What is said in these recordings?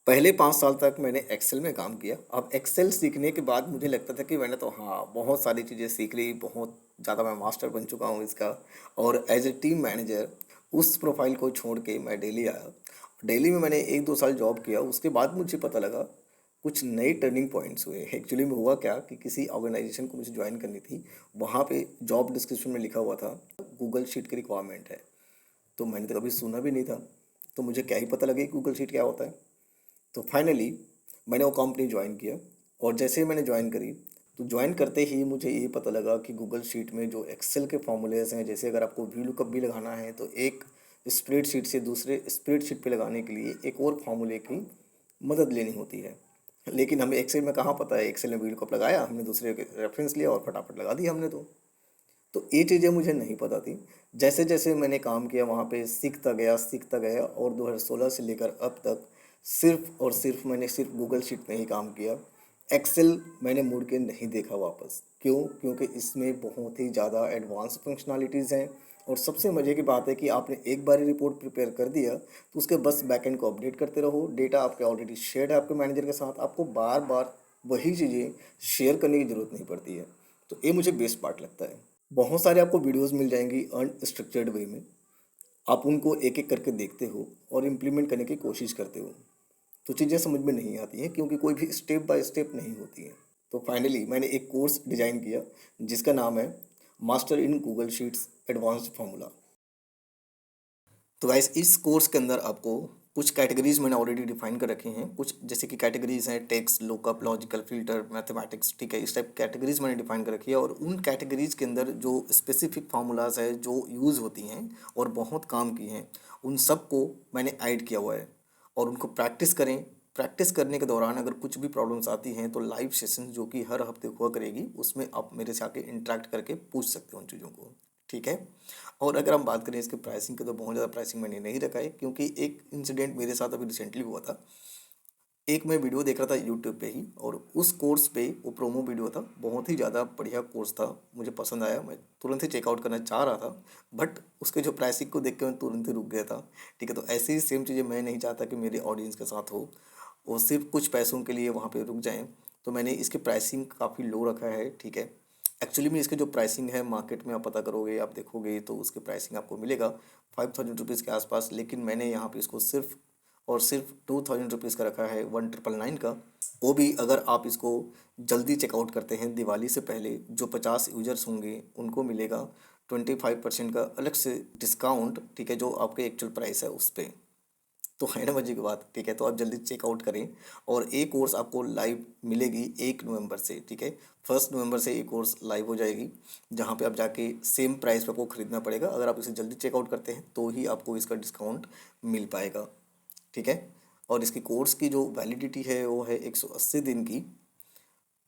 पहले 5 साल तक मैंने एक्सेल में काम किया। अब एक्सेल सीखने के बाद मुझे लगता था कि मैंने तो हाँ, बहुत सारी चीज़ें सीख ली, बहुत ज़्यादा मैं मास्टर बन चुका हूँ इसका। और एज ए टीम मैनेजर उस प्रोफाइल को छोड़ के मैं दिल्ली आया। दिल्ली में मैंने 1-2 साल जॉब किया, उसके बाद मुझे पता लगा कुछ नए टर्निंग पॉइंट्स हुए। एक्चुअली में हुआ क्या कि किसी ऑर्गेनाइजेशन को मुझे ज्वाइन करनी थी, वहाँ पे जॉब डिस्क्रिप्शन में लिखा हुआ था गूगल शीट की रिक्वायरमेंट है। तो मैंने तो कभी सुना भी नहीं था, तो मुझे क्या ही पता लगे गूगल शीट क्या होता है। तो फाइनली मैंने वो कंपनी ज्वाइन किया। और जैसे ही मैंने ज्वाइन करी, तो ज्वाइन करते ही मुझे ये पता लगा कि गूगल शीट में जो एक्सेल के फॉर्मूलेज हैं, जैसे अगर आपको वी लुकअप भी लगाना है तो एक स्प्रेडशीट से दूसरे स्प्रेडशीट पे लगाने के लिए एक और फार्मूले की मदद लेनी होती है। लेकिन हमें एक्सेल में कहाँ पता है, एक्सेल में वी लुकअप लगाया हमने, दूसरे के रेफरेंस लिया और फटाफट लगा दिया हमने। तो ये चीज़ें मुझे नहीं पता थी। जैसे जैसे मैंने काम किया वहाँ पे सीखता गया और 2016 से लेकर अब तक सिर्फ और सिर्फ मैंने सिर्फ गूगल शीट में ही काम किया। एक्सेल मैंने मुड़ के नहीं देखा वापस। क्यों? क्योंकि इसमें बहुत ही ज़्यादा एडवांस फंक्शनैलिटीज़ हैं। और सबसे मज़े की बात है कि आपने एक बार ही रिपोर्ट प्रिपेयर कर दिया तो उसके बस बैकएंड को अपडेट करते रहो। डेटा आपके ऑलरेडी शेयर्ड है आपके मैनेजर के साथ, आपको बार बार वही चीज़ें शेयर करने की ज़रूरत नहीं पड़ती है। तो ये मुझे बेस्ट पार्ट लगता है। बहुत सारे आपको वीडियोस मिल जाएंगी अनस्ट्रक्चर्ड वे में। आप उनको एक एक करके देखते हो और इम्प्लीमेंट करने की कोशिश करते हो, तो चीज़ें समझ में नहीं आती हैं क्योंकि कोई भी स्टेप बाय स्टेप नहीं होती हैं। तो फाइनली मैंने एक कोर्स डिज़ाइन किया जिसका नाम है master in Google sheets advanced formula. तो गाइस इस कोर्स के अंदर आपको कुछ कैटेगरीज मैंने ऑलरेडी डिफाइन कर रखी हैं। कुछ जैसे कि कैटेगरीज हैं text, lookup, logical, filter, mathematics, ठीक है, इस टाइप कैटेगरीज मैंने डिफाइन कर रखी है। और उन कैटेगरीज के अंदर जो स्पेसिफिक फार्मूलाज है जो यूज़ होती हैं और बहुत काम की हैं, उन सब को मैंने ऐड किया हुआ है। और उनको प्रैक्टिस करें। प्रैक्टिस करने के दौरान अगर कुछ भी प्रॉब्लम्स आती हैं तो लाइव सेशंस जो कि हर हफ्ते हुआ करेगी, उसमें आप मेरे से आके इंटरेक्ट करके पूछ सकते हो उन चीज़ों को, ठीक है। और अगर हम बात करें इसके प्राइसिंग की, तो बहुत ज़्यादा प्राइसिंग मैंने नहीं रखा है क्योंकि एक इंसिडेंट मेरे साथ अभी रिसेंटली हुआ था। एक मैं वीडियो देख रहा था यूट्यूब पे ही, और उस कोर्स पे वो प्रोमो वीडियो था। बहुत ही ज़्यादा बढ़िया कोर्स था, मुझे पसंद आया, मैं तुरंत ही चेकआउट करना चाह रहा था। बट उसके जो प्राइसिंग को देख के मैं तुरंत ही रुक गया था, ठीक है। तो ऐसी ही सेम चीज़ें मैं नहीं चाहता कि मेरे ऑडियंस के साथ हो, वो सिर्फ कुछ पैसों के लिए वहाँ पे रुक जाएं। तो मैंने इसकी प्राइसिंग काफ़ी लो रखा है, ठीक है। एक्चुअली में इसके जो प्राइसिंग है मार्केट में आप पता करोगे, आप देखोगे तो उसकी प्राइसिंग आपको मिलेगा 5000 रुपीज़ के आसपास। लेकिन मैंने यहाँ पे इसको सिर्फ और सिर्फ 2000 रुपीज़ का रखा है, 1999 का। वो भी अगर आप इसको जल्दी चेकआउट करते हैं दिवाली से पहले, जो 50 यूजर्स होंगे उनको मिलेगा 25% का अलग से डिस्काउंट, ठीक है, जो आपके एक्चुअल प्राइस है उस पर। तो है ना मजे की बात, ठीक है। तो आप जल्दी चेकआउट करें। और एक कोर्स आपको लाइव मिलेगी 1 नवंबर से, ठीक है। 1 नवंबर से एक कोर्स लाइव हो जाएगी, जहाँ पे आप जाके सेम प्राइस पे आपको खरीदना पड़ेगा। अगर आप इसे जल्दी चेकआउट करते हैं तो ही आपको इसका डिस्काउंट मिल पाएगा, ठीक है। और इसकी कोर्स की जो वैलिडिटी है वो है 180 दिन की।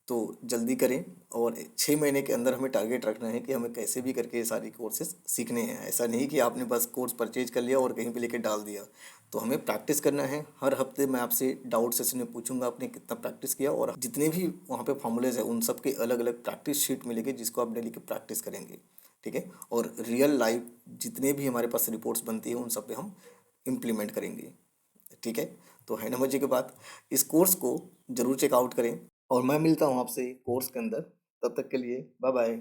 तो जल्दी करें। और 6 महीने के अंदर हमें टारगेट रखना है कि हमें कैसे भी करके ये सारी कोर्सेज सीखने हैं। ऐसा नहीं कि आपने बस कोर्स परचेज कर लिया और कहीं पे लेके डाल दिया। तो हमें प्रैक्टिस करना है। हर हफ्ते मैं आपसे डाउट सेशन में पूछूंगा आपने कितना प्रैक्टिस किया, और जितने भी वहाँ पे फॉर्मूलेज है उन सब के अलग अलग प्रैक्टिस शीट मिलेगी जिसको आप डेली की प्रैक्टिस करेंगे, ठीक है। और रियल लाइफ जितने भी हमारे पास रिपोर्ट्स बनती है उन सब पे हम इम्प्लीमेंट करेंगे, ठीक है। तो है ना मजे की बात। इस कोर्स को जरूर चेकआउट करें और मैं मिलता हूँ आपसे कोर्स के अंदर। तब तक के लिए बाय बाय।